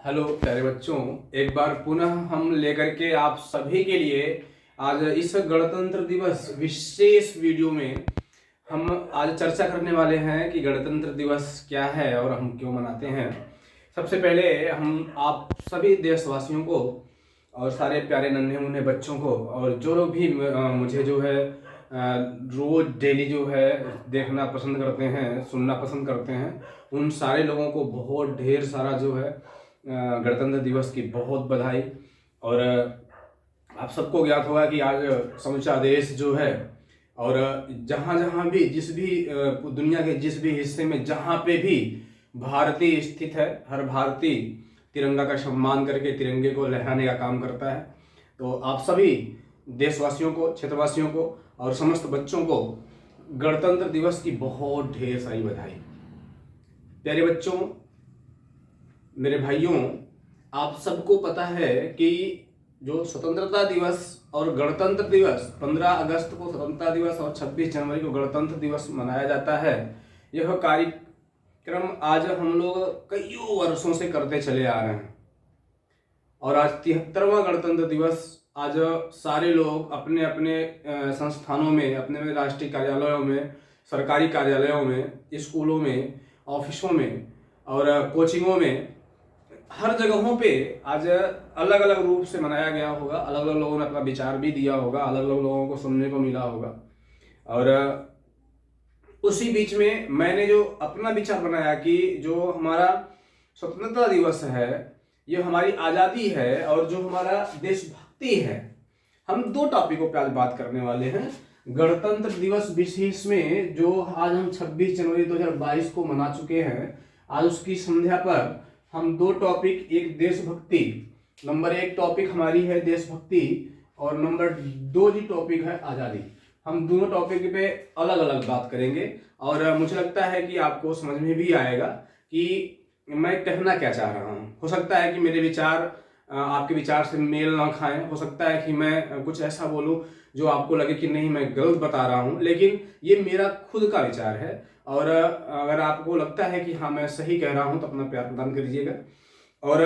Hello प्यारे बच्चों, एक बार पुनः हम लेकर के आप सभी के लिए आज इस गणतंत्र दिवस विशेष वीडियो में हम आज चर्चा करने वाले हैं कि गणतंत्र दिवस क्या है और हम क्यों मनाते हैं। सबसे पहले हम आप सभी देशवासियों को और सारे प्यारे नन्हे मुन्ने बच्चों को और जो लोग भी मुझे जो है रोज डेली जो है देखना पसंद करते हैं, सुनना पसंद करते हैं, उन सारे लोगों को बहुत ढेर सारा जो है गणतंत्र दिवस की बहुत बधाई। और आप सबको ज्ञात होगा कि आज समूचा देश जो है और जहाँ जहाँ भी जिस भी दुनिया के जिस भी हिस्से में जहाँ पे भी भारतीय स्थित है, हर भारतीय तिरंगा का सम्मान करके तिरंगे को लहराने का काम करता है। तो आप सभी देशवासियों को, क्षेत्रवासियों को और समस्त बच्चों को गणतंत्र दिवस की बहुत ढेर सारी बधाई। प्यारे बच्चों, मेरे भाइयों, आप सबको पता है कि जो स्वतंत्रता दिवस और गणतंत्र दिवस 15 अगस्त को स्वतंत्रता दिवस और 26 जनवरी को गणतंत्र दिवस मनाया जाता है। यह कार्यक्रम आज हम लोग कई वर्षों से करते चले आ रहे हैं और आज 73वां गणतंत्र दिवस आज सारे लोग अपने अपने संस्थानों में, अपने राष्ट्रीय कार्यालयों में, सरकारी कार्यालयों में, स्कूलों में, ऑफिसों में और कोचिंगों में, हर जगहों पे आज अलग अलग रूप से मनाया गया होगा। अलग अलग लोगों ने अपना विचार भी दिया होगा, अलग अलग लोगों को सुनने को मिला होगा। और उसी बीच में मैंने जो अपना विचार बनाया कि जो हमारा स्वतंत्रता दिवस है, ये हमारी आज़ादी है और जो हमारा देशभक्ति है, हम दो टॉपिकों पे आज बात करने वाले हैं। गणतंत्र दिवस विशेष में जो आज हम 26 जनवरी 2022 को मना चुके हैं, आज उसकी संध्या पर हम दो टॉपिक, एक देशभक्ति, नंबर 1 टॉपिक हमारी है देशभक्ति और नंबर 2 जी टॉपिक है आज़ादी। हम दोनों टॉपिक पे अलग अलग बात करेंगे और मुझे लगता है कि आपको समझ में भी आएगा कि मैं कहना क्या चाह रहा हूँ। हो सकता है कि मेरे विचार आपके विचार से मेल ना खाएं, हो सकता है कि मैं कुछ ऐसा बोलूं जो आपको लगे कि नहीं मैं गलत बता रहा हूं, लेकिन ये मेरा खुद का विचार है। और अगर आपको लगता है कि हाँ मैं सही कह रहा हूं तो अपना प्यार प्रदान करिएगा। और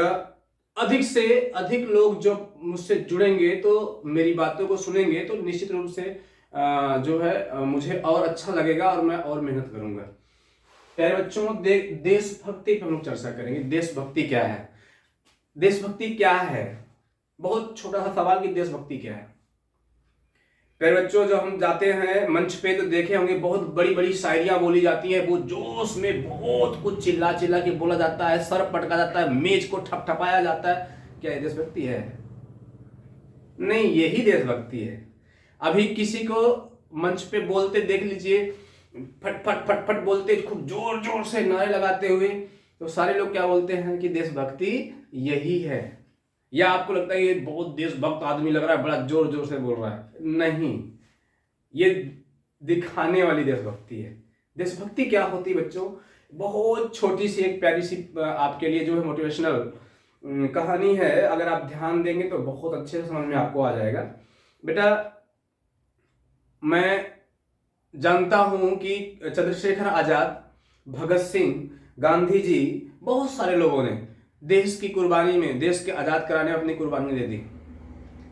अधिक से अधिक लोग जो मुझसे जुड़ेंगे, तो मेरी बातों को सुनेंगे, तो निश्चित रूप से जो है मुझे और अच्छा लगेगा और मैं और मेहनत करूंगा। प्यारे बच्चों, देशभक्ति पर हम लोग चर्चा करेंगे। देशभक्ति क्या है? देशभक्ति क्या है? बहुत छोटा सा सवाल कि देशभक्ति क्या है। प्यारे बच्चों, जब हम जाते हैं मंच पे तो देखे होंगे बहुत बड़ी बड़ी शायरियां बोली जाती हैं, वो जोश में बहुत कुछ चिल्ला चिल्ला के बोला जाता है, सर पटका जाता है, मेज को ठपठपाया जाता है। क्या ये देशभक्ति है? नहीं, यही देशभक्ति है। अभी किसी को मंच पे बोलते देख लीजिए, फट फट फट फट बोलते, खूब जोर जोर से नारे लगाते हुए, तो सारे लोग क्या बोलते हैं कि देशभक्ति यही है। या आपको लगता है ये बहुत देशभक्त आदमी लग रहा है, बड़ा जोर जोर से बोल रहा है? नहीं, ये दिखाने वाली देशभक्ति है। देशभक्ति क्या होती है बच्चों? बहुत छोटी सी एक प्यारी सी आपके लिए जो है मोटिवेशनल कहानी है। अगर आप ध्यान देंगे तो बहुत अच्छे से समझ में आपको आ जाएगा। बेटा, मैं जानता हूं कि चंद्रशेखर आजाद, भगत सिंह, गांधी जी, बहुत सारे लोगों ने देश की कुर्बानी में, देश के आजाद कराने में अपनी कुर्बानी दे दी।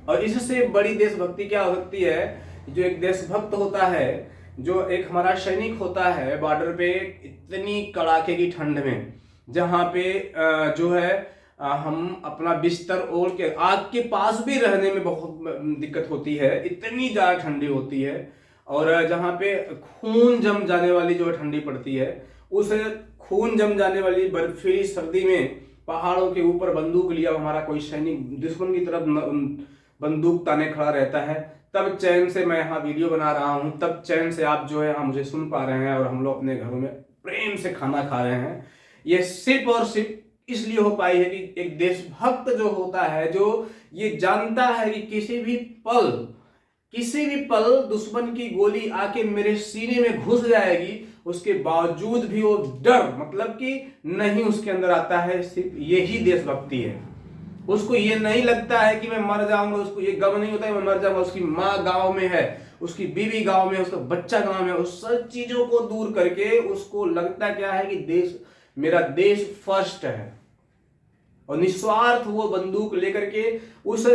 और इससे बड़ी देशभक्ति क्या हो सकती है? जो एक देशभक्त होता है, जो एक हमारा सैनिक होता है बॉर्डर पे इतनी कड़ाके की ठंड में, जहाँ पे जो है हम अपना बिस्तर ओढ़ के आग के पास भी रहने में बहुत दिक्कत होती है, इतनी ज़्यादा ठंडी होती है। और जहाँ पे खून जम जाने वाली जो ठंडी पड़ती है, उस खून जम जाने वाली बर्फीली सर्दी में पहाड़ों के ऊपर बंदूक लिया हमारा कोई सैनिक दुश्मन की तरफ बंदूक ताने खड़ा रहता है, तब चैन से मैं यहाँ वीडियो बना रहा हूँ, तब चैन से आप जो है यहाँ मुझे सुन पा रहे हैं और हम लोग अपने घरों में प्रेम से खाना खा रहे हैं। ये सिर्फ और सिर्फ इसलिए हो पाई है कि एक देशभक्त जो होता है, जो ये जानता है कि किसी भी पल दुश्मन की गोली आके मेरे सीने में घुस जाएगी, उसके बावजूद भी वो डर मतलब कि नहीं उसके अंदर आता है। सिर्फ यही देशभक्ति है। उसको ये नहीं लगता है कि मैं मर जाऊंगा, उसको ये गम नहीं होता है मैं मर जाऊंगा। उसकी माँ गांव में है, उसकी बीवी गांव में है, उसका बच्चा गांव में है। उस सब चीजों को दूर करके उसको लगता क्या है कि देश, मेरा देश फर्स्ट है। और निस्वार्थ वो बंदूक लेकर के उस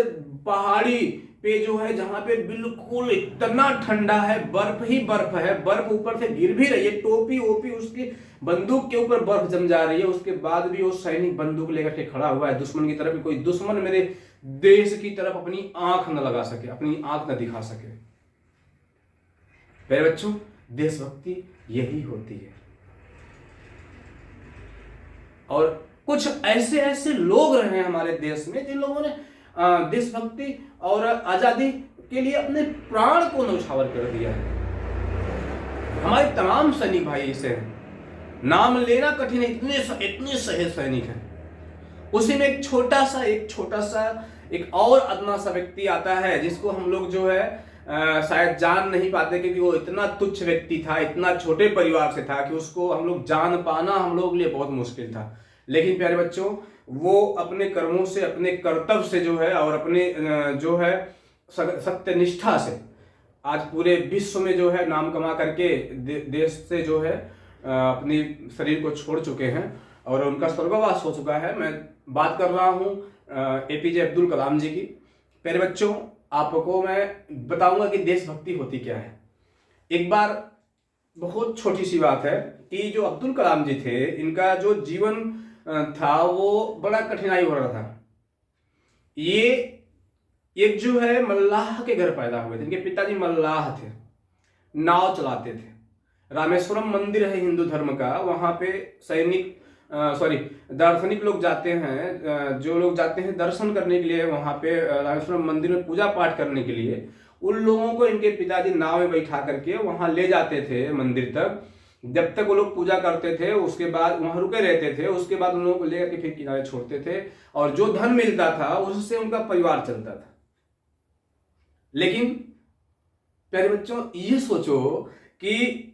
पहाड़ी पे जो है जहां पे बिल्कुल इतना ठंडा है, बर्फ ही बर्फ है, बर्फ ऊपर से गिर भी रही है, टोपी ओपी उसकी बंदूक के ऊपर बर्फ जम जा रही है, उसके बाद भी वो सैनिक बंदूक लेकर के खड़ा हुआ है दुश्मन की तरफ। कोई दुश्मन मेरे देश की तरफ अपनी आंख न लगा सके, अपनी आंख न दिखा सके। मेरे बच्चों, देशभक्ति यही होती है। और कुछ ऐसे ऐसे लोग रहे हैं हमारे देश में जिन लोगों ने देशभक्ति और आजादी के लिए अपने प्राण को न्यौछावर कर दिया है। हमारे तमाम सैनिक भाई ऐसे हैं, नाम लेना कठिन है, इतने सहे सैनिक हैं। उसी में एक छोटा सा एक और अदना सा व्यक्ति आता है जिसको हम लोग जो है शायद जान नहीं पाते, क्योंकि वो इतना तुच्छ व्यक्ति था, इतना छोटे परिवार से था कि उसको हम लोग जान पाना हम लोग लिए बहुत मुश्किल था। लेकिन प्यारे बच्चों, वो अपने कर्मों से, अपने कर्तव्य से जो है और अपने जो है सत्यनिष्ठा से आज पूरे विश्व में जो है नाम कमा करके देश से जो है अपनी शरीर को छोड़ चुके हैं और उनका स्वर्गवास हो चुका है। मैं बात कर रहा हूँ एपीजे अब्दुल कलाम जी की। प्यारे बच्चों, आपको मैं बताऊंगा कि देशभक्ति होती क्या है। एक बार बहुत छोटी सी बात है कि जो अब्दुल कलाम जी थे, इनका जो जीवन था वो बड़ा कठिनाई हो रहा था। ये एक जो है मल्लाह के घर पैदा हुए थे। इनके पिताजी मल्लाह थे, नाव चलाते थे। रामेश्वरम मंदिर है हिंदू धर्म का, वहां पे दार्शनिक लोग जाते हैं, जो लोग जाते हैं दर्शन करने के लिए वहां पे रामेश्वरम मंदिर में पूजा पाठ करने के लिए, उन लोगों को इनके पिताजी नाव में बैठा करके वहां ले जाते थे मंदिर तक। जब तक वो लोग पूजा करते थे उसके बाद वहां रुके रहते थे, उसके बाद उन लोगों को लेकर के फिर किनारे छोड़ते थे और जो धन मिलता था उससे उनका परिवार चलता था। लेकिन प्यारे बच्चों, ये सोचो कि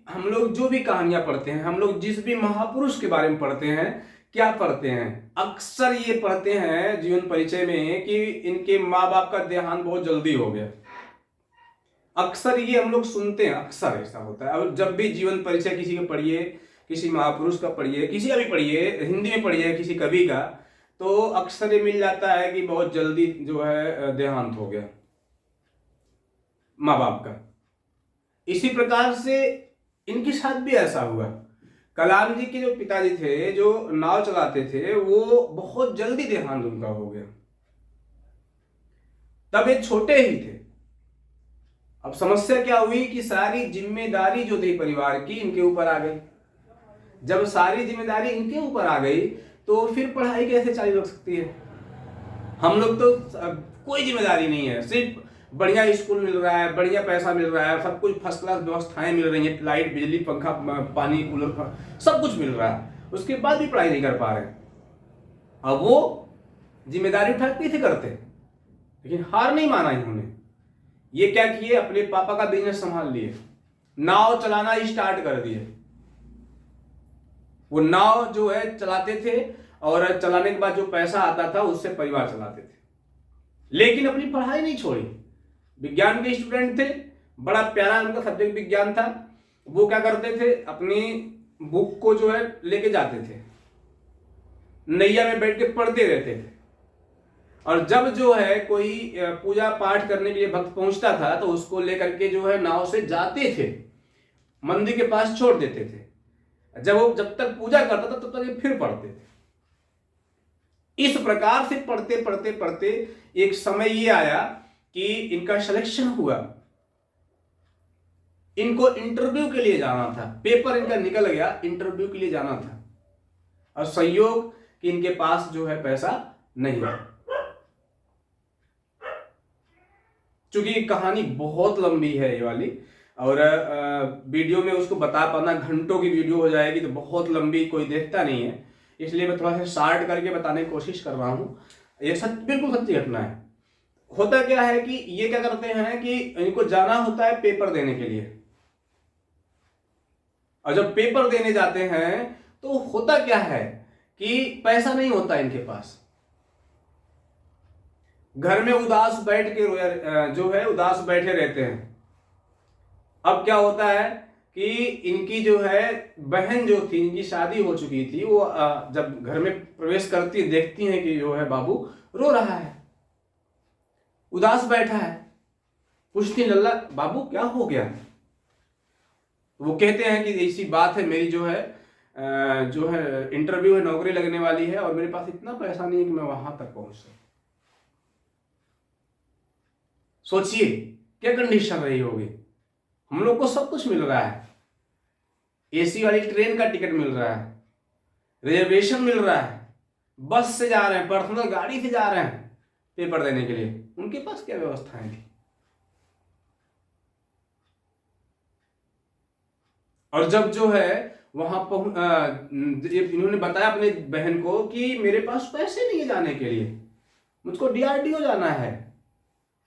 हम लोग जो भी कहानियां पढ़ते हैं, हम लोग जिस भी महापुरुष के बारे में पढ़ते हैं, क्या पढ़ते हैं? अक्सर ये पढ़ते हैं जीवन परिचय में कि इनके माँ बाप का देहांत बहुत जल्दी हो गया। अक्सर ये हम लोग सुनते हैं, अक्सर ऐसा होता है। और जब भी जीवन परिचय किसी का पढ़िए, किसी महापुरुष का पढ़िए, किसी का भी पढ़िए, हिंदी में पढ़िए किसी कवि का, तो अक्सर ये मिल जाता है कि बहुत जल्दी जो है देहांत हो गया माँ बाप का। इसी प्रकार से इनके साथ भी ऐसा हुआ। कलाम जी के जो पिताजी थे, जो नाव चलाते थे, वो बहुत जल्दी देहांत उनका हो गया। तब ये छोटे ही थे। अब समस्या क्या हुई कि सारी जिम्मेदारी जो थी परिवार की इनके ऊपर आ गई। जब सारी जिम्मेदारी इनके ऊपर आ गई तो फिर पढ़ाई कैसे जारी रख सकती है? हम लोग तो कोई जिम्मेदारी नहीं है, सिर्फ बढ़िया स्कूल मिल रहा है, बढ़िया पैसा मिल रहा है, सब कुछ फर्स्ट क्लास व्यवस्थाएं मिल रही हैं, लाइट, बिजली, पंखा, पानी, कूलर, सब कुछ मिल रहा है, उसके बाद भी पढ़ाई नहीं कर पा रहे। अब वो जिम्मेदारी उठाते थे करते, लेकिन हार नहीं माना इन्होंने। ये क्या किए, अपने पापा का बिजनेस संभाल लिए, नाव चलाना स्टार्ट कर दिए। वो नाव जो है चलाते थे और चलाने के बाद जो पैसा आता था उससे परिवार चलाते थे, लेकिन अपनी पढ़ाई नहीं छोड़ी। विज्ञान के स्टूडेंट थे, बड़ा प्यारा उनका सब्जेक्ट विज्ञान था। वो क्या करते थे, अपनी बुक को जो है लेके जाते थे, नैया में बैठ के पढ़ते रहते थे। और जब जो है कोई पूजा पाठ करने के लिए भक्त पहुंचता था तो उसको लेकर के जो है नाव से जाते थे, मंदिर के पास छोड़ देते थे। जब तक पूजा करता था तब तक ये फिर पढ़ते थे। इस प्रकार से पढ़ते पढ़ते पढ़ते एक समय ये आया कि इनका सिलेक्शन हुआ। इनको इंटरव्यू के लिए जाना था, पेपर इनका निकल गया, इंटरव्यू के लिए जाना था, और संयोग कि इनके पास जो है पैसा नहीं है। चूंकि कहानी बहुत लंबी है ये वाली, और वीडियो में उसको बता पाना, घंटों की वीडियो हो जाएगी तो बहुत लंबी कोई देखता नहीं है, इसलिए मैं थोड़ा सा शार्ट करके बताने की कोशिश कर रहा हूं। ये बिल्कुल सच्ची घटना है। होता क्या है कि ये क्या करते हैं कि इनको जाना होता है पेपर देने के लिए, और जब पेपर देने जाते हैं तो होता क्या है कि पैसा नहीं होता इनके पास। घर में उदास बैठ के जो है उदास बैठे रहते हैं। अब क्या होता है कि इनकी जो है बहन जो थी, इनकी शादी हो चुकी थी, वो जब घर में प्रवेश करती देखती हैं कि जो है बाबू रो रहा है, उदास बैठा है। पूछती लल्ला बाबू क्या हो गया? वो कहते हैं कि ऐसी बात है, मेरी जो है इंटरव्यू है, नौकरी लगने वाली है और मेरे पास इतना पैसा नहीं है कि मैं वहां तक पहुंच सकूं। सोचिए क्या कंडीशन रही होगी। हम लोग को सब कुछ मिल रहा है, एसी वाली ट्रेन का टिकट मिल रहा है, रिजर्वेशन मिल रहा है, बस से जा रहे हैं, पर्सनल गाड़ी से जा रहे हैं पेपर देने के लिए। उनके पास क्या व्यवस्थाएं थी? और जब जो है वहां इन्होंने बताया अपने बहन को कि मेरे पास पैसे नहीं है जाने के लिए, मुझको डीआरडीओ जाना है,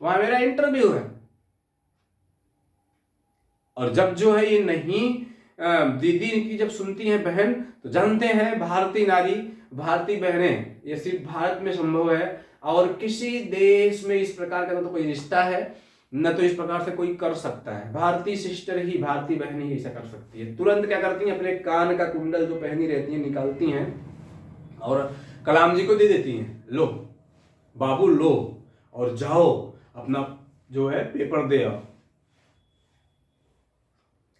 वहां मेरा इंटरव्यू है। और जब जो है ये नहीं दीदी की जब सुनती हैं बहन, तो जानते हैं भारतीय नारी, भारतीय बहनें, ये सिर्फ भारत में संभव है और किसी देश में इस प्रकार का न तो कोई रिश्ता है, न तो इस प्रकार से कोई कर सकता है। भारतीय सिस्टर ही, भारतीय बहन ही ऐसा कर सकती है। तुरंत क्या करती हैं, अपने कान का कुंडल जो पहनी रहती है निकालती हैं और कलाम जी को दे देती हैं, लो बाबू लो और जाओ अपना जो है पेपर दे आओ।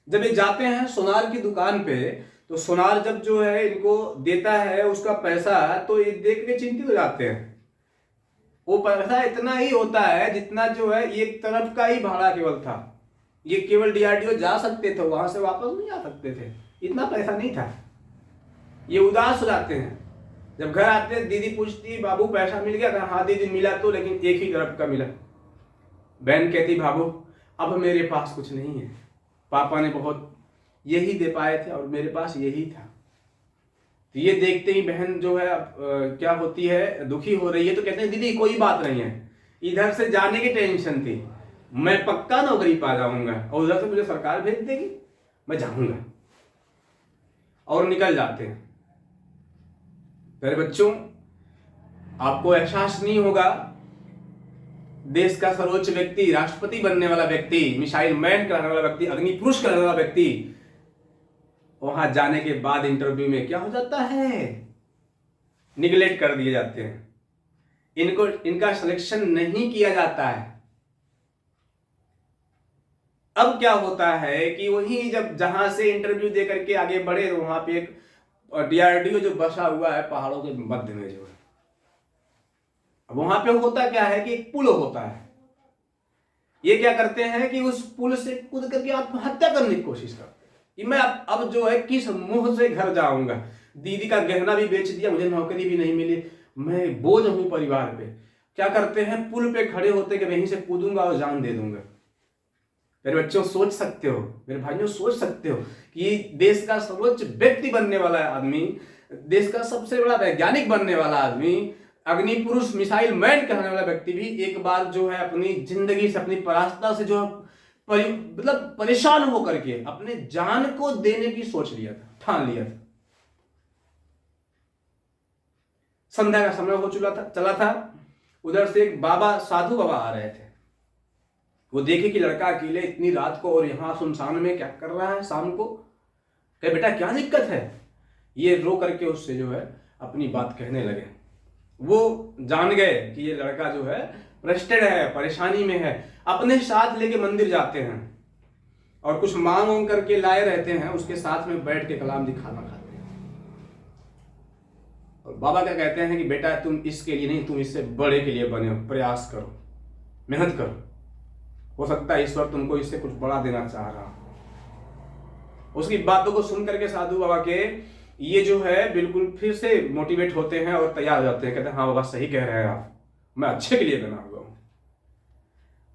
जब ये जाते हैं सोनार की दुकान पे, तो सोनार जब जो है इनको देता है उसका पैसा, तो ये देख के चिंतित हो जाते हैं। वो पैसा इतना ही होता है जितना जो है एक तरफ का ही भाड़ा केवल था। ये केवल डीआरडीओ जा सकते थे, वहां से वापस नहीं आ सकते थे, इतना पैसा नहीं था। ये उदास हो जाते हैं। जब घर आते हैं दीदी पूछती बाबू पैसा मिल गया? कहा हाँ दीदी मिला तो, लेकिन एक ही तरफ का मिला। बहन कहती बाबू अब मेरे पास कुछ नहीं है, पापा ने बहुत यही दे पाए थे और मेरे पास यही था। तो ये देखते ही बहन जो है क्या होती है, दुखी हो रही है। तो कहते हैं दीदी कोई बात नहीं है, इधर से जाने की टेंशन थी, मैं पक्का नौकरी पा जाऊंगा और उधर से मुझे सरकार भेज देगी, मैं जाऊंगा। और निकल जाते हैं। मेरे बच्चों, आपको एहसास नहीं होगा, देश का सर्वोच्च व्यक्ति, राष्ट्रपति बनने वाला व्यक्ति, मिसाइल मैन कहलाने वाला व्यक्ति, अग्नि पुरुष कहलाने वाला व्यक्ति, वहां जाने के बाद इंटरव्यू में क्या हो जाता है, निगलेक्ट कर दिए जाते हैं, इनका सिलेक्शन नहीं किया जाता है। अब क्या होता है कि वही जब जहां से इंटरव्यू दे करके आगे बढ़े, तो वहां पे एक डीआरडीओ जो बसा हुआ है पहाड़ों के मध्य में जो है, वहां पे होता क्या है कि एक पुल होता है। ये क्या करते हैं कि उस पुल से कूद करके आत्महत्या करने की कोशिश करते हैं कि मैं अब जो है किस मुंह से घर जाऊंगा, दीदी का गहना भी बेच दिया, मुझे नौकरी भी नहीं मिली, मैं बोझ हूं परिवार पे। क्या करते हैं, पुल पे खड़े होते कि वहीं से कूदूंगा और जान दे दूंगा। मेरे बच्चों सोच सकते हो, मेरे भाइयों सोच सकते हो कि देश का सर्वोच्च व्यक्ति बनने वाला आदमी, देश का सबसे बड़ा वैज्ञानिक बनने वाला आदमी, अग्नि पुरुष मिसाइल मैन कहने वाला व्यक्ति भी एक बार जो है अपनी जिंदगी से, अपनी परास्ता से जो मतलब परेशान होकर के अपने जान को देने की सोच लिया था, ठान लिया था। संध्या का समय हो चला था। उधर से एक बाबा, साधु बाबा आ रहे थे। वो देखे कि लड़का अकेले इतनी रात को और यहां सुनसान में क्या कर रहा है शाम को। कहे बेटा क्या दिक्कत है? ये रो करके उससे जो है अपनी बात कहने लगे। वो जान गए कि ये लड़का जो है फ्रस्ट्रेटेड है, परेशानी में है। अपने साथ लेके मंदिर जाते हैं और कुछ मांग वांग करके लाए रहते हैं, उसके साथ में बैठ के कलाम जी खाना खाते हैं। और बाबा क्या कहते हैं कि बेटा तुम इसके लिए नहीं, तुम इससे बड़े के लिए बने हो, प्रयास करो, मेहनत करो, हो सकता है ईश्वर तुमको इससे कुछ बड़ा देना चाह रहा हो। उसकी बातों को सुन करके साधु बाबा के ये जो है बिल्कुल फिर से मोटिवेट होते हैं और तैयार हो जाते हैं। कहते हैं हाँ बाबा सही कह रहे हैं आप, मैं अच्छे के लिए बना हुआ हूं।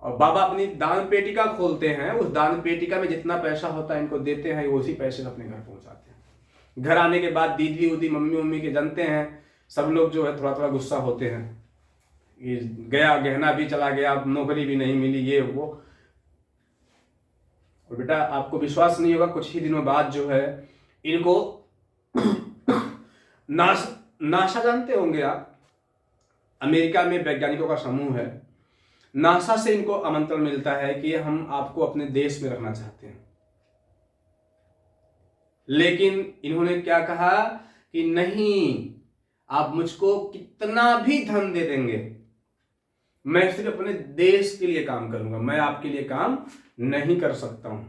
और बाबा अपनी दान पेटिका खोलते हैं, उस दान पेटिका में जितना पैसा होता है इनको देते हैं, उसी पैसे से अपने घर पहुंचाते हैं। घर आने के बाद दीदी उदी मम्मी के जानते हैं, सब लोग जो है थोड़ा थोड़ा गुस्सा होते हैं, ये गया गहना भी चला गया, नौकरी भी नहीं मिली, ये वो। और बेटा आपको विश्वास नहीं होगा, कुछ ही दिनों बाद जो है इनको नासा जानते होंगे आप, अमेरिका में वैज्ञानिकों का समूह है, नासा से इनको आमंत्रण मिलता है कि हम आपको अपने देश में रखना चाहते हैं। लेकिन इन्होंने क्या कहा कि नहीं, आप मुझको कितना भी धन दे देंगे, मैं सिर्फ अपने देश के लिए काम करूंगा, मैं आपके लिए काम नहीं कर सकता हूं।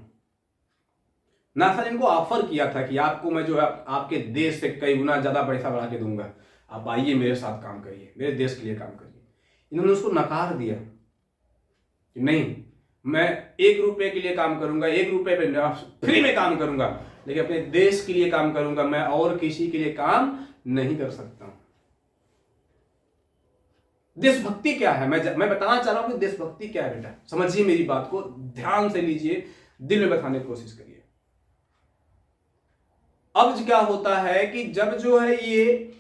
नासा ने इनको ऑफर किया था कि आपको मैं जो है आपके देश से कई गुना ज्यादा पैसा बढ़ा के दूंगा, आप आइए मेरे साथ काम करिए, मेरे देश के लिए काम करिए। इन्होंने उसको नकार दिया कि नहीं, मैं 1 रुपए के लिए काम करूंगा, 1 रुपए पे फ्री में काम करूंगा, लेकिन अपने देश के लिए काम करूंगा, मैं और किसी के लिए काम नहीं कर सकता हूं। देशभक्ति क्या है, मैं बताना चाह रहा हूं कि देशभक्ति क्या है बेटा। समझिए मेरी बात को, ध्यान से लीजिए, दिल में बैठाने की कोशिश करिए। अब क्या होता है कि जब जो है ये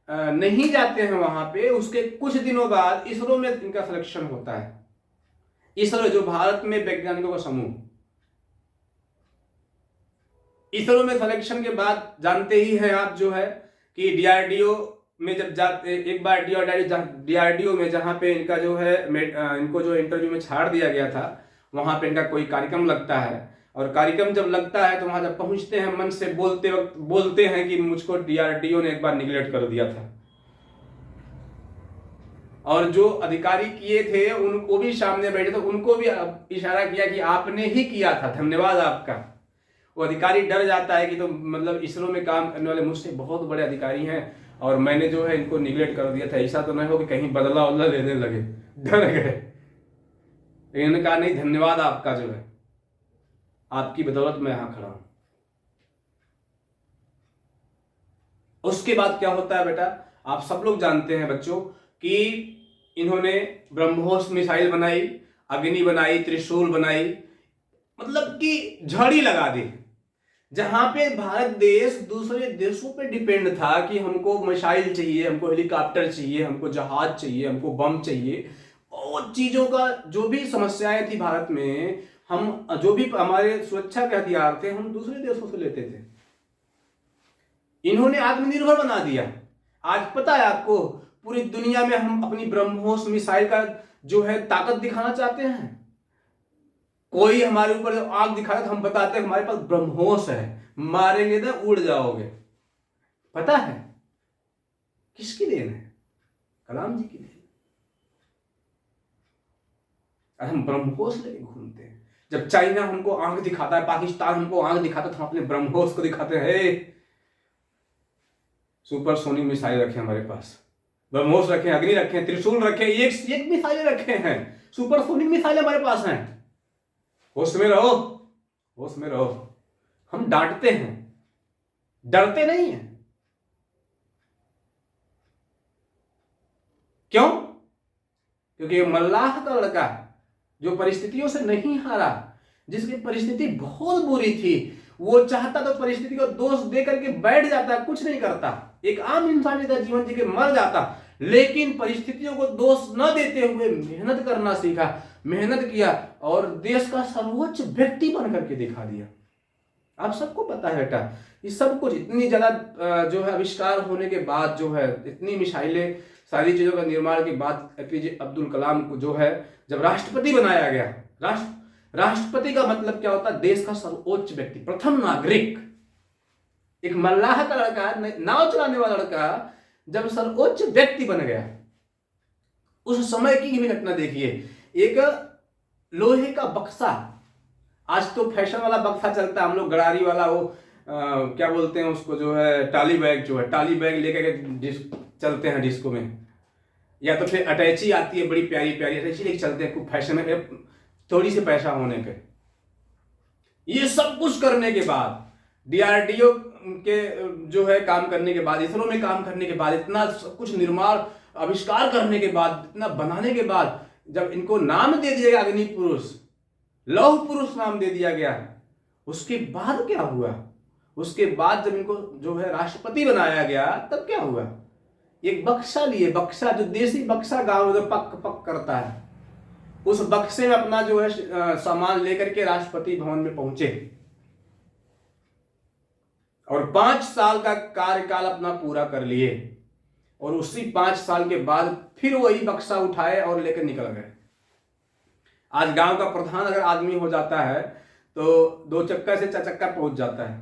नहीं जाते हैं वहां पे, उसके कुछ दिनों बाद इसरो में इनका सिलेक्शन होता है। इसरो जो भारत में वैज्ञानिकों का समूह, इसरो में सिलेक्शन के बाद जानते ही हैं आप जो है कि डीआरडीओ में जब जाते, एक बार डीआरडीओ में जहां पे इनका जो है इनको जो इंटरव्यू में छाड़ दिया गया था, वहां पे इनका कोई कार्यक्रम लगता है, और कार्यक्रम जब लगता है तो वहां जब पहुंचते हैं, मन से बोलते वक्त बोलते हैं कि मुझको डीआरडीओ ने एक बार निगलेक्ट कर दिया था, और जो अधिकारी किए थे उनको भी सामने बैठे थे, उनको भी इशारा किया कि आपने ही किया था, धन्यवाद आपका। वो अधिकारी डर जाता है कि तो मतलब इसरो में काम करने वाले मुझसे बहुत बड़े अधिकारी हैं और मैंने जो है इनको निगलेक्ट कर दिया था, ऐसा तो नहीं हो कि कहीं बदला उदला लेने लगे, डर गए। इन्होंने कहा नहीं, धन्यवाद आपका, जो है आपकी बदौलत मैं यहां खड़ा हूं। उसके बाद क्या होता है बेटा, आप सब लोग जानते हैं बच्चों कि इन्होंने ब्रह्मोस मिसाइल बनाई, अग्नि बनाई, त्रिशूल बनाई, मतलब कि झड़ी लगा दी। जहां पे भारत देश दूसरे देशों पे डिपेंड था कि हमको मिसाइल चाहिए, हमको हेलीकॉप्टर चाहिए, हमको जहाज चाहिए, हमको बम चाहिए, और चीजों का जो भी समस्याएं थी भारत में, हम जो भी हमारे सुरक्षा के हथियार थे, हम दूसरे देशों से लेते थे। इन्होंने आत्मनिर्भर बना दिया। आज पता है आपको, पूरी दुनिया में हम अपनी ब्रह्मोस मिसाइल का जो है ताकत दिखाना चाहते हैं। कोई हमारे ऊपर जब आग दिखाए तो हम बताते हैं हमारे पास ब्रह्मोस है, मारेंगे तो उड़ जाओगे। पता है किसकी देन है? कलाम जी की देन। हम ब्रह्मोस लेके घूमते हैं। जब चाइना हमको आंख दिखाता है, पाकिस्तान हमको आंख दिखाता है, तो हम अपने ब्रह्मोस को दिखाते हैं। सुपरसोनिक मिसाइल रखे हमारे पास, ब्रह्मोस रखे, अग्नि रखे, त्रिशूल रखे, एक मिसाइलें रखे हैं, सुपरसोनिक मिसाइल हमारे पास हैं। होश में रहो, होश में रहो। हम डांटते हैं, डरते नहीं हैं। क्यों? क्योंकि मल्लाह का लड़का जो परिस्थितियों से नहीं हारा, जिसकी परिस्थिति बहुत बुरी थी, वो चाहता तो परिस्थिति को दोष दे करके बैठ जाता, कुछ नहीं करता, एक आम इंसान जैसा जीवन जी के मर जाता, लेकिन परिस्थितियों को दोष न देते हुए मेहनत करना सीखा, मेहनत किया और देश का सर्वोच्च व्यक्ति बन करके दिखा दिया। आप सबको पता है बेटा, ये सब कुछ इतनी ज्यादा जो है आविष्कार होने के बाद, जो है इतनी मिसाइलें, सारी चीजों का निर्माण के बाद एपीजे अब्दुल कलाम को जो है जब राष्ट्रपति बनाया गया, राष्ट्रपति का मतलब क्या होता है? देश का सर्वोच्च व्यक्ति, प्रथम नागरिक। एक मल्लाह का लड़का, नाव चलाने वाला लड़का जब सर्वोच्च व्यक्ति बन गया, उस समय की भी घटना देखिए। एक लोहे का बक्सा, आज तो फैशन वाला बक्सा चलता है, हम लोग गड़ारी वाला, वो क्या बोलते हैं उसको, जो है टाली बैग, जो है टाली बैग लेकर चलते हैं डिस्को में, या तो फिर अटैची आती है, बड़ी प्यारी प्यारी अटैची लेके चलते हैं, खूब फैशन में, थोड़ी सी पैसा होने पे। ये सब कुछ करने के बाद, डीआरडीओ के जो है काम करने के बाद, इसरो में काम करने के बाद, इतना सब कुछ निर्माण आविष्कार करने के बाद, इतना बनाने के बाद, जब इनको नाम दे दिया गया अग्नि पुरुष, लौह पुरुष नाम दे दिया गया, उसके बाद क्या हुआ? उसके बाद जब इनको जो है राष्ट्रपति बनाया गया, तब क्या हुआ? एक बक्सा लिए, बक्सा जो देसी बक्सा गांव में पक पक करता है, उस बक्से में अपना जो है सामान लेकर के राष्ट्रपति भवन में पहुंचे और 5 साल का कार्यकाल अपना पूरा कर लिए, और उसी 5 साल के बाद फिर वही बक्सा उठाए और लेकर निकल गए। आज गांव का प्रधान अगर आदमी हो जाता है तो 2 चक्का से 4 चक्का पहुंच जाता है,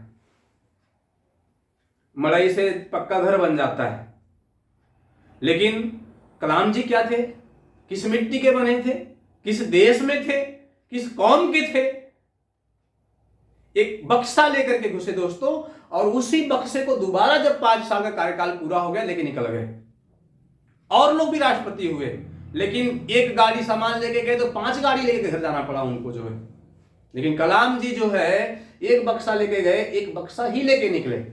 मड़ई से पक्का घर बन जाता है। लेकिन कलाम जी क्या थे? किस मिट्टी के बने थे? किस देश में थे? किस कौम के थे? एक बक्सा लेकर के घुसे दोस्तों, और उसी बक्से को दोबारा जब 5 साल का कार्यकाल पूरा हो गया लेके निकल गए। और लोग भी राष्ट्रपति हुए, लेकिन एक गाड़ी सामान लेके गए तो 5 गाड़ी लेके घर जाना पड़ा उनको जो है। लेकिन कलाम जी जो है एक बक्सा लेके गए, एक बक्सा ही लेके निकले।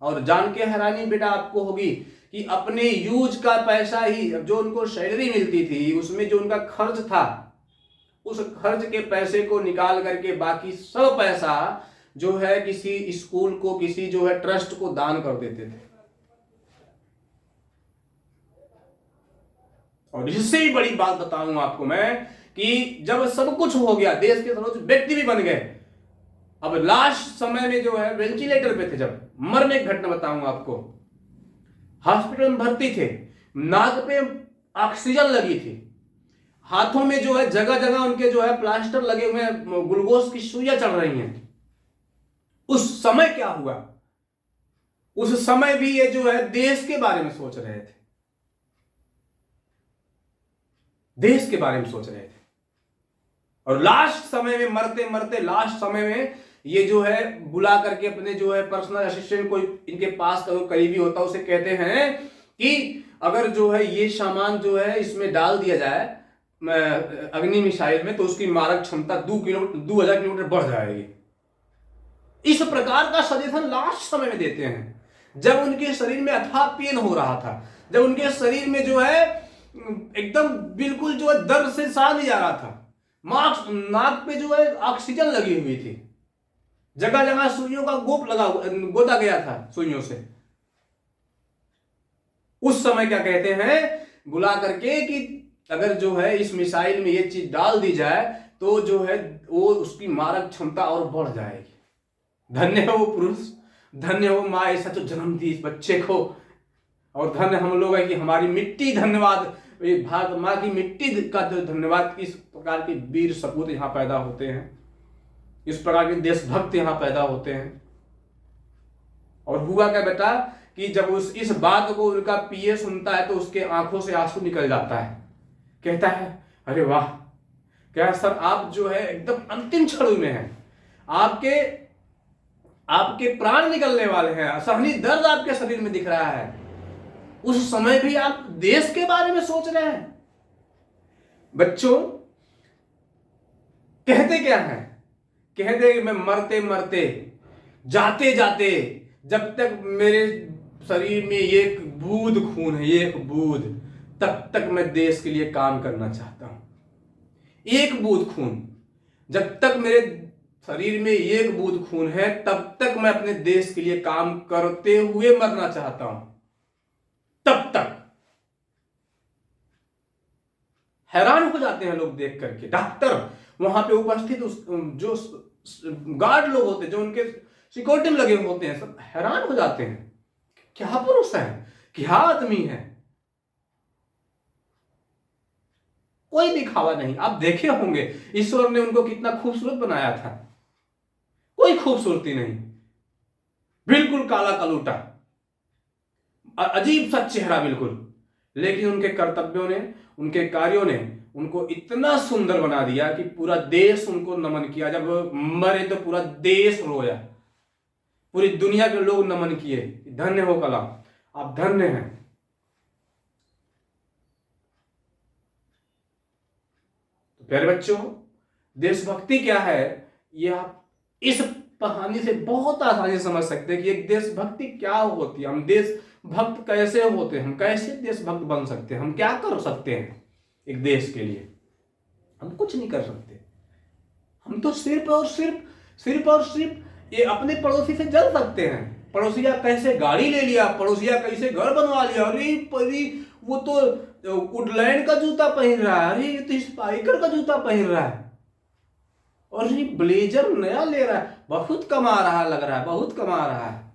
और जान के हैरानी बेटा आपको होगी कि अपने यूज का पैसा ही, जो उनको सैलरी मिलती थी उसमें जो उनका खर्च था, उस खर्च के पैसे को निकाल करके बाकी सब पैसा जो है किसी स्कूल को, किसी जो है ट्रस्ट को दान कर देते थे। और इससे ही बड़ी बात बताऊं आपको मैं कि जब सब कुछ हो गया, देश के सर्वोच्च व्यक्ति भी बन गए, अब लास्ट समय में जो है वेंटिलेटर पे थे, जब मरने की घटना बताऊंगा आपको, हॉस्पिटल में भर्ती थे, नाक पे ऑक्सीजन लगी थी, हाथों में जो है जगह जगह उनके जो है प्लास्टर लगे हुए हैं, ग्लूकोज की सुइयां चल रही हैं। उस समय क्या हुआ? उस समय भी ये जो है देश के बारे में सोच रहे थे, देश के बारे में सोच रहे थे। और लास्ट समय में मरते मरते लास्ट समय में ये जो है बुला करके अपने जो है पर्सनल असिस्टेंट, कोई इनके पास का करीबी होता है, उसे कहते हैं कि अगर जो है ये सामान जो है इसमें डाल दिया जाए अग्नि मिसाइल में, तो उसकी मारक क्षमता 2000 किलोमीटर बढ़ जाएगी। इस प्रकार का सजेशन लास्ट समय में देते हैं, जब उनके शरीर में अथाह पेन हो रहा था, जब उनके शरीर में जो है एकदम बिल्कुल जो है दर्द से सांस नहीं आ रहा था, नाक पे जो है ऑक्सीजन लगी हुई थी, जगह जगह सुइयों का गोदा गया था सुइयों से। उस समय क्या कहते हैं बुला करके कि अगर जो है इस मिसाइल में ये चीज डाल दी जाए तो जो है वो उसकी मारक क्षमता और बढ़ जाएगी। धन्य हो वो पुरुष, धन्य हो माँ ऐसा तो जन्म दी इस बच्चे को, और धन्य हम लोग है कि हमारी मिट्टी, धन्यवाद भारत माँ की मिट्टी का धन्यवाद कि इस प्रकार के वीर सपूत यहाँ पैदा होते हैं, इस प्रकार के देशभक्त यहाँ पैदा होते हैं। और हुआ क्या बेटा कि जब इस बात को उनका पीए सुनता है तो उसके आंखों से आंसू निकल जाता है, कहता है अरे वाह, क्या सर आप जो है एकदम अंतिम क्षण में हैं, आपके प्राण निकलने वाले हैं, असहनीय दर्द आपके शरीर में दिख रहा है, उस समय भी आप देश के बारे में सोच रहे हैं। बच्चों कहते क्या है, कहते कि मैं मरते मरते जाते जाते जब तक मेरे शरीर में एक बूंद खून है, एक बूंद, तब तक मैं देश के लिए काम करना चाहता हूं। एक बूंद खून, जब तक मेरे शरीर में एक बूंद खून है तब तक मैं अपने देश के लिए काम करते हुए मरना चाहता हूं, तब तक। हैरान हो जाते हैं लोग देख करके, डॉक्टर वहां पे उपस्थित जो गार्ड लोग होते हैं, जो उनके सिक्योरिटी में लगे होते हैं, सब हैरान हो जाते हैं, क्या पुरुष है, क्या आदमी है। कोई दिखावा नहीं, आप देखे होंगे ईश्वर ने उनको कितना खूबसूरत बनाया था, कोई खूबसूरती नहीं, बिल्कुल काला कलूटा, अजीब सा चेहरा बिल्कुल। लेकिन उनके कर्तव्यों ने, उनके कार्यों ने उनको इतना सुंदर बना दिया कि पूरा देश उनको नमन किया। जब मरे तो पूरा देश रोया, पूरी दुनिया के लोग नमन किए, धन्य हो कलाम, आप धन्य हैं। तो प्यारे बच्चों, देशभक्ति क्या है ये आप इस कहानी से बहुत आसानी से समझ सकते हैं कि एक देशभक्ति क्या होती है, हम देशभक्त कैसे होते हैं, हम कैसे देशभक्त बन सकते हैं, हम क्या कर सकते हैं एक देश के लिए। हम कुछ नहीं कर सकते, हम तो सिर्फ और सिर्फ ये अपने पड़ोसी से जल सकते हैं। पड़ोसिया कैसे गाड़ी ले लिया, पड़ोसिया कैसे घर बनवा लिया, अरे परी वो तो वुडलैंड का जूता पहन रहा है, अरे ये तो स्पाइकर का जूता पहन रहा है, और ये ब्लेजर नया ले रहा है, बहुत कमा रहा लग रहा है, बहुत कमा रहा है।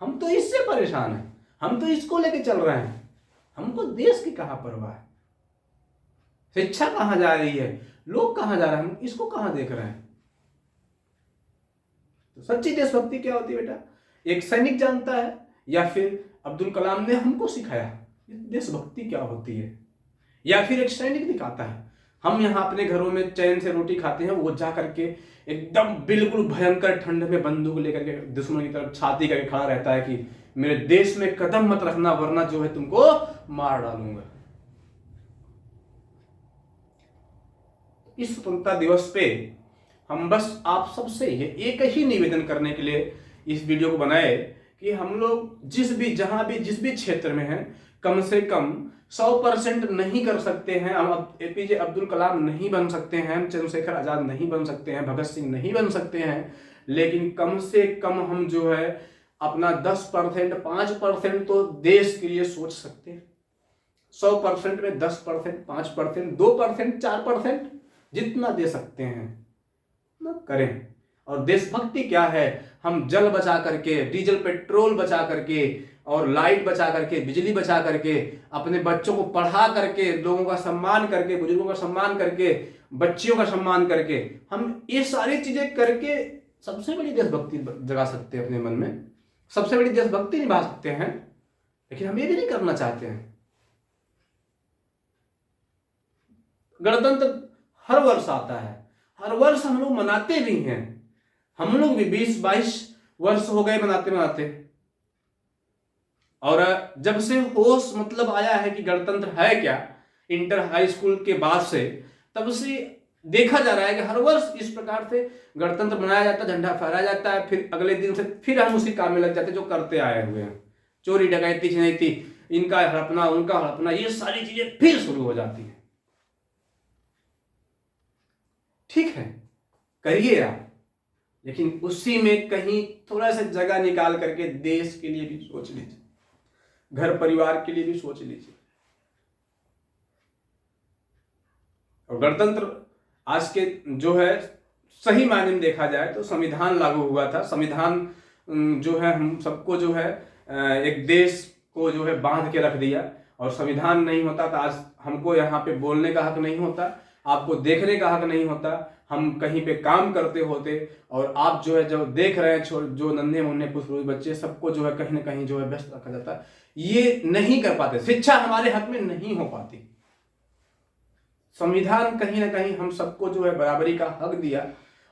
हम तो इससे परेशान हैं, हम तो इसको लेके चल रहे हैं, हमको देश की कहां परवाह है, शिक्षा कहां जा रही है, लोग कहां जा रहे हैं, हम इसको कहां देख रहे हैं। तो सच्ची देशभक्ति क्या होती है बेटा? एक सैनिक जानता है या फिर अब्दुल कलाम ने हमको सिखाया देशभक्ति क्या होती है, या फिर एक सैनिक दिखाता है। हम यहाँ अपने घरों में चैन से रोटी खाते हैं, वो जा करके एकदम बिल्कुल भयंकर ठंड में बंदूक लेकर के दुश्मन की तरफ छाती करके खड़ा रहता है कि मेरे देश में कदम मत रखना वरना जो है तुमको मार डालूंगा। इस स्वतंत्रता दिवस पे हम बस आप सबसे ये एक ही निवेदन करने के लिए इस वीडियो को बनाए कि हम लोग जिस भी क्षेत्र में हैं, कम से कम 100% नहीं कर सकते हैं। हम एपीजे अब्दुल कलाम नहीं बन सकते हैं, हम चंद्रशेखर आजाद नहीं बन सकते हैं, भगत सिंह नहीं बन सकते हैं, लेकिन कम से कम हम जो है अपना 10% 5% तो देश के लिए सोच सकते हैं। 100% में 10%, 5%, 2%, 4% जितना दे सकते हैं ना करें। और देशभक्ति क्या है, हम जल बचा करके, डीजल पेट्रोल बचा करके और लाइट बचा करके, बिजली बचा करके, अपने बच्चों को पढ़ा करके, लोगों का सम्मान करके, बुजुर्गों का सम्मान करके, बच्चियों का सम्मान करके, हम ये सारी चीजें करके सबसे बड़ी देशभक्ति जगा सकते हैं अपने मन में, सबसे बड़ी देशभक्ति निभा सकते हैं। लेकिन हम ये भी नहीं करना चाहते हैं। गणतंत्र हर वर्ष आता है, हर वर्ष हम लोग मनाते भी हैं। हम लोग भी 20-22 वर्ष हो गए मनाते मनाते, और जब से होश मतलब आया है कि गणतंत्र है क्या, इंटर हाई स्कूल के बाद से, तब से देखा जा रहा है कि हर वर्ष इस प्रकार से गणतंत्र मनाया जाता है, झंडा फहराया जाता है, फिर अगले दिन से फिर हम उसी काम में लग जाते हैं जो करते आए हुए हैं। चोरी डकैती छिनैती, इनका हड़पना उनका हड़पना, ये सारी चीजें फिर शुरू हो जाती है। ठीक है, करिए आप, लेकिन उसी में कहीं थोड़ा सा जगह निकाल करके देश के लिए भी सोच लीजिए, घर परिवार के लिए भी सोच लीजिए। और गणतंत्र आज के जो है सही मायने में देखा जाए तो संविधान लागू हुआ था। संविधान जो है हम सबको जो है एक देश को जो है बांध के रख दिया, और संविधान नहीं होता तो आज हमको यहाँ पे बोलने का हक नहीं होता, आपको देखने का हक नहीं होता, हम कहीं पे काम करते होते, और आप जो है जो देख रहे हैं जो नन्हे मुन्ने पुष्प बच्चे, सबको जो है कहीं ना कहीं जो है व्यस्त रखा जाता है। ये नहीं कर पाते, शिक्षा हमारे हक में नहीं हो पाती। संविधान कहीं ना कहीं हम सबको जो है बराबरी का हक दिया,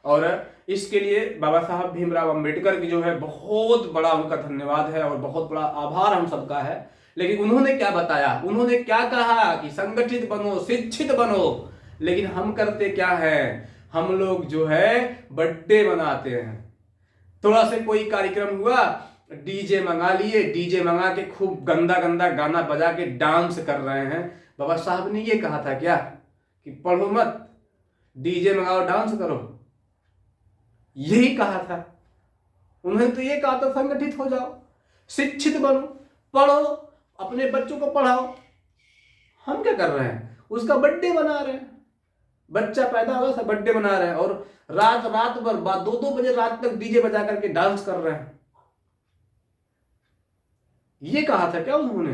और इसके लिए बाबा साहब भीमराव अंबेडकर की जो है बहुत बड़ा उनका धन्यवाद है और बहुत बड़ा आभार हम सबका है। लेकिन उन्होंने क्या बताया, उन्होंने क्या कहा कि संगठित बनो, शिक्षित बनो, लेकिन हम करते क्या है, हम लोग जो है बर्थडे मनाते हैं। थोड़ा से कोई कार्यक्रम हुआ, डीजे मंगा लिए, डीजे मंगा के खूब गंदा गंदा गाना बजा के डांस कर रहे हैं। बाबा साहब ने ये कहा था क्या कि पढ़ो मत, डीजे मंगाओ, डांस करो? यही कहा था उन्होंने, तो ये कहा था संगठित हो जाओ, शिक्षित बनो, पढ़ो, अपने बच्चों को पढ़ाओ। हम क्या कर रहे हैं, उसका बर्थडे बना रहे हैं, बच्चा पैदा हुआ था बर्थडे मना रहे हैं, और रात भर 2-2 बजे रात तक डीजे बजा करके डांस कर रहे हैं। ये कहा था क्या उन्होंने?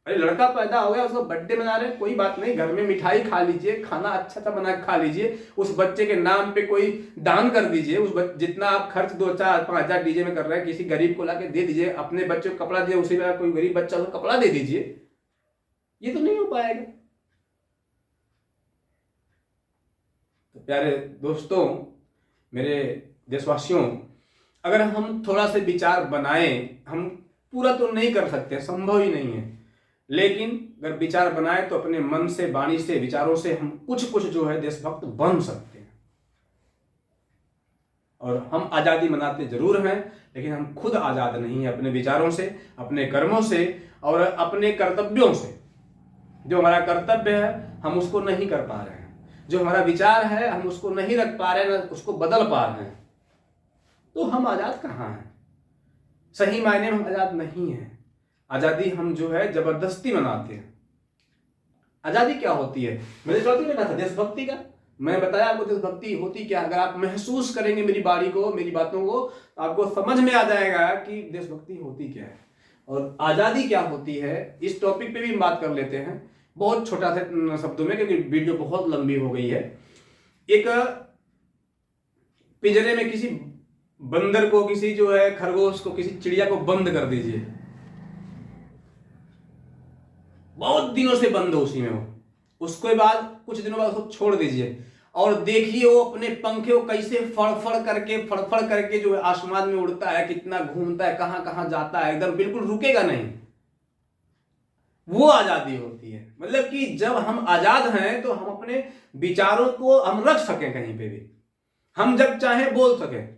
अरे लड़का पैदा हो गया, उसका बर्थडे मना रहे हैं, कोई बात नहीं, घर में मिठाई खा लीजिए, खाना अच्छा सा बना के खा लीजिए, उस बच्चे के नाम पे कोई दान कर दीजिए, जितना आप खर्च 2-4-5 हजार डीजे में कर रहे हैं, किसी गरीब को लाके दे दीजिए, अपने बच्चे को कपड़ा दिए, उसी तरह कोई गरीब बच्चा को कपड़ा दे दीजिए। ये तो नहीं हो पाएगा। तो प्यारे दोस्तों, मेरे देशवासियों, अगर हम थोड़ा से विचार बनाएं, हम पूरा तो नहीं कर सकते, संभव ही नहीं है, लेकिन अगर विचार बनाए तो अपने मन से, वाणी से, विचारों से हम कुछ जो है देशभक्त बन सकते हैं। और हम आजादी मनाते जरूर हैं, लेकिन हम खुद आजाद नहीं है अपने विचारों से, अपने कर्मों से और अपने कर्तव्यों से। जो हमारा कर्तव्य है हम उसको नहीं कर पा रहे हैं, जो हमारा विचार है हम उसको नहीं रख पा रहे हैं, उसको बदल पा रहे हैं, तो हम आजाद कहाँ हैं? सही मायने में हम आजाद नहीं है। आजादी हम जो है जबरदस्ती मनाते हैं। आजादी क्या होती है? मैंने चौथी में कहा था देशभक्ति का, मैं बताया आपको देशभक्ति होती क्या। अगर आप महसूस करेंगे मेरी मेरी बातों को, तो आपको समझ में आ जाएगा कि देशभक्ति होती क्या है और आजादी क्या होती है। इस टॉपिक पे भी बात कर लेते हैं बहुत छोटा से शब्दों में, क्योंकि वीडियो बहुत लंबी हो गई है। एक पिंजरे में किसी बंदर को, किसी जो है खरगोश को, किसी चिड़िया को बंद कर दीजिए, बहुत दिनों से बंद हो उसी में वो। उसके बाद कुछ दिनों बाद उसको छोड़ दीजिए और देखिए वो अपने पंखे को कैसे फड़फड़ करके जो है आसमान में उड़ता है, कितना घूमता है, कहां कहां जाता है, एकदम बिल्कुल रुकेगा नहीं। वो आजादी होती है। मतलब कि जब हम आजाद हैं तो हम अपने विचारों को हम रख सकें कहीं पे भी, हम जब चाहे बोल सकें,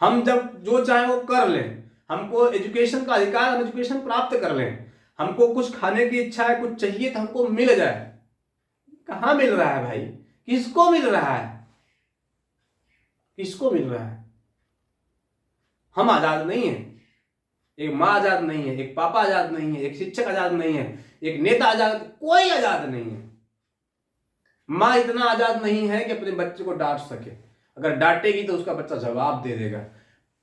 हम जब जो चाहे वो कर लें, हमको एजुकेशन का अधिकार, हम एजुकेशन प्राप्त कर लें, हमको कुछ खाने की इच्छा है, कुछ चाहिए तो हमको मिल जाए। कहां मिल रहा है भाई? किसको मिल रहा है? किसको मिल रहा है? हम आजाद नहीं है, एक माँ आजाद नहीं है, एक पापा आजाद नहीं है, एक शिक्षक आजाद नहीं है, एक नेता आजाद, कोई आजाद नहीं है। माँ इतना आजाद नहीं है कि अपने बच्चे को डांट सके, अगर डांटेगी तो उसका बच्चा जवाब दे देगा।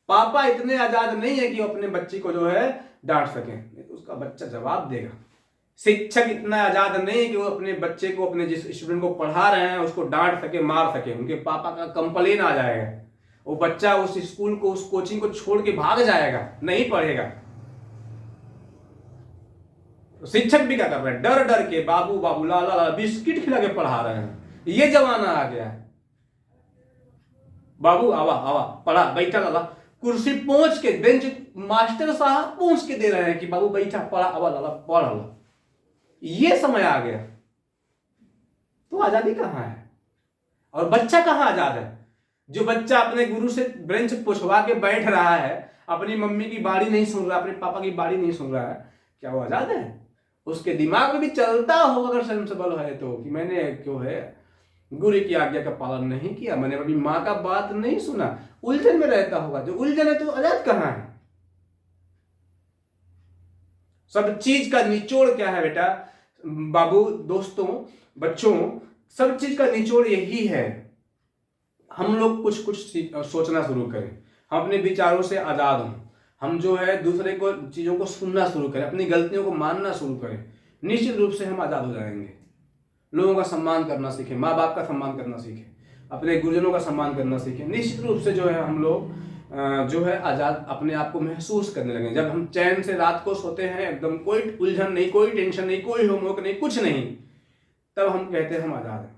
पापा इतने आजाद नहीं है कि वो अपने बच्चे को जो है डांट सके, नहीं तो उसका बच्चा जवाब देगा। शिक्षक इतना आजाद नहीं है कि वो अपने बच्चे को, अपने जिस स्टूडेंट को पढ़ा रहे हैं उसको डांट सके, मार सके। उनके पापा का कंप्लेन आ जाएगा, वो बच्चा उस स्कूल को, उस कोचिंग को छोड़ के भाग जाएगा, नहीं पढ़ेगा। शिक्षक भी क्या कर रहे हैं? डर डर के बाबू बाबू लाला ला बिस्किट खिला के पढ़ा रहे हैं। ये जमाना आ गया है। बाबू आवा आवा पढ़ा, बैठा लाला, कुर्सी पहुंच के, बेंच मास्टर साहब पहुंच के दे रहे हैं कि बाबू बैठा, पढ़ा, आवा लाला पढ़ ला। ये समय आ गया तो आजादी कहां है? और बच्चा कहां आजाद है? जो बच्चा अपने गुरु से बेंच पुछवा के बैठ रहा है, अपनी मम्मी की बाड़ी नहीं सुन रहा, अपने पापा की बाड़ी नहीं सुन रहा है, क्या वो आजाद है? उसके दिमाग में भी चलता होगा अगर सेंसिबल है तो, कि मैंने क्यों है गुरु की आज्ञा का पालन नहीं किया, मैंने अपनी माँ का बात नहीं सुना, उलझन में रहता होगा। जो उलझन है तो आजाद कहां है? सब चीज का निचोड़ क्या है बेटा, बाबू, दोस्तों, बच्चों, सब चीज का निचोड़ यही है, हम लोग कुछ कुछ सोचना शुरू करें, हम अपने विचारों से आजाद हों, हम जो है दूसरे को चीजों को सुनना शुरू करें, अपनी गलतियों को मानना शुरू करें, निश्चित रूप से हम आजाद हो जाएंगे। लोगों का सम्मान करना सीखें, माँ बाप का सम्मान करना सीखें, अपने गुरुजनों का सम्मान करना सीखें। निश्चित रूप से जो है हम लोग जो है आजाद अपने आप को महसूस करने लगे। जब हम चैन से रात को सोते हैं, एकदम कोई उलझन नहीं, कोई टेंशन नहीं, कोई होमवर्क नहीं, कुछ नहीं, तब हम कहते हैं हम आजाद हैं।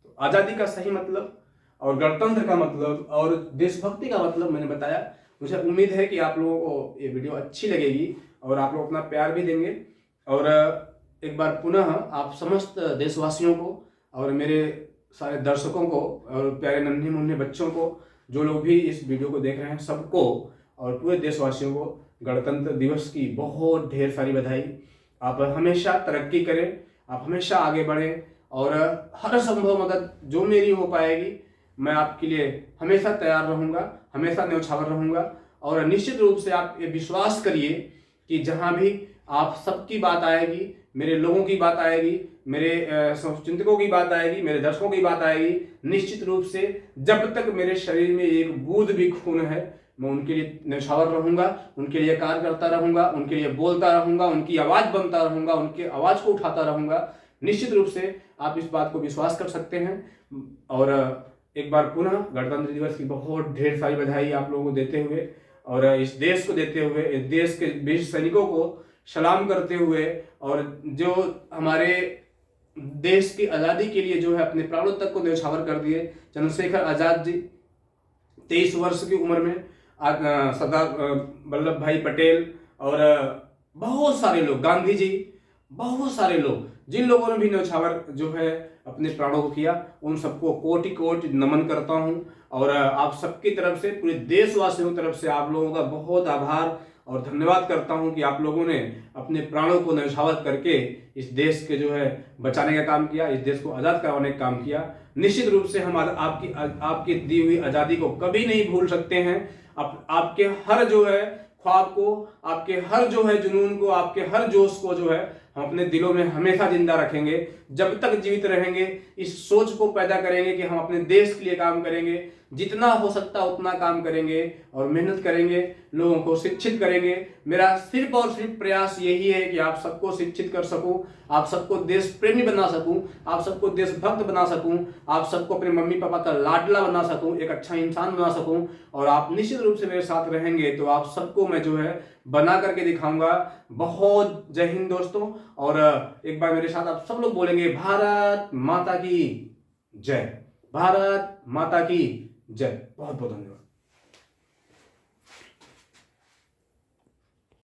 तो आजादी का सही मतलब और गणतंत्र का मतलब और देशभक्ति का मतलब मैंने बताया। मुझे उम्मीद है कि आप लोगों को ये वीडियो अच्छी लगेगी और आप लोग अपना प्यार भी देंगे। और एक बार पुनः आप समस्त देशवासियों को और मेरे सारे दर्शकों को और प्यारे नन्हे मुन्ने बच्चों को, जो लोग भी इस वीडियो को देख रहे हैं, सबको और पूरे देशवासियों को गणतंत्र दिवस की बहुत ढेर सारी बधाई। आप हमेशा तरक्की करें, आप हमेशा आगे बढ़ें और हर संभव मदद जो मेरी हो पाएगी मैं आपके लिए हमेशा तैयार रहूँगा, हमेशा न्यौछावर रहूँगा। और निश्चित रूप से आप ये विश्वास करिए कि जहाँ भी आप सबकी बात आएगी, मेरे लोगों की बात आएगी, मेरे चिंतकों की बात आएगी, मेरे दर्शकों की बात आएगी, निश्चित रूप से जब तक मेरे शरीर में एक बूंद भी खून है मैं उनके लिए न्यौछावर रहूँगा, उनके लिए कार्य करता रहूँगा, उनके लिए बोलता रहूँगा, उनकी आवाज़ बनता रहूँगा, उनकी आवाज़ को उठाता रहूँगा। निश्चित रूप से आप इस बात को विश्वास कर सकते हैं। और एक बार पुनः गणतंत्र दिवस की बहुत ढेर सारी बधाई आप लोगों को देते हुए और इस देश को देते हुए, इस देश के वीर सैनिकों को सलाम करते हुए, और जो हमारे देश की आज़ादी के लिए जो है अपने प्राणों तक को न्यौछावर कर दिए, चंद्रशेखर आजाद जी 23 वर्ष की उम्र में, सरदार वल्लभ भाई पटेल और बहुत सारे लोग, गांधी जी, बहुत सारे लोग, जिन लोगों ने भी न्यौछावर जो है अपने प्राणों को किया, उन सबको कोटि कोटि नमन करता हूं। और आप सबकी तरफ से, पूरे देशवासियों की तरफ से आप लोगों का बहुत आभार और धन्यवाद करता हूं कि आप लोगों ने अपने प्राणों को न्यौछावर करके इस देश के जो है बचाने का काम किया, इस देश को आज़ाद करवाने का काम किया। निश्चित रूप से हम आपकी दी हुई आज़ादी को कभी नहीं भूल सकते हैं। आपके हर जो है ख्वाब को, आपके हर जो है जुनून को, आपके हर जोश को जो है हम अपने दिलों में हमेशा जिंदा रखेंगे। जब तक जीवित रहेंगे इस सोच को पैदा करेंगे कि हम अपने देश के लिए काम करेंगे, जितना हो सकता उतना काम करेंगे और मेहनत करेंगे, लोगों को शिक्षित करेंगे। मेरा सिर्फ और सिर्फ प्रयास यही है कि आप सबको शिक्षित कर सकूं, आप सबको देश प्रेमी बना सकूं, आप सबको देशभक्त बना सकूं, आप सबको अपने मम्मी पापा का लाडला बना सकूं, एक अच्छा इंसान बना सकूं। और आप निश्चित रूप से मेरे साथ रहेंगे तो आप सबको मैं जो है बना करके दिखाऊंगा। बहुत जय हिंद दोस्तों, और एक बार मेरे साथ आप सब लोग बोलेंगे भारत माता की जय, भारत माता की जय। बहुत बहुत धन्यवाद।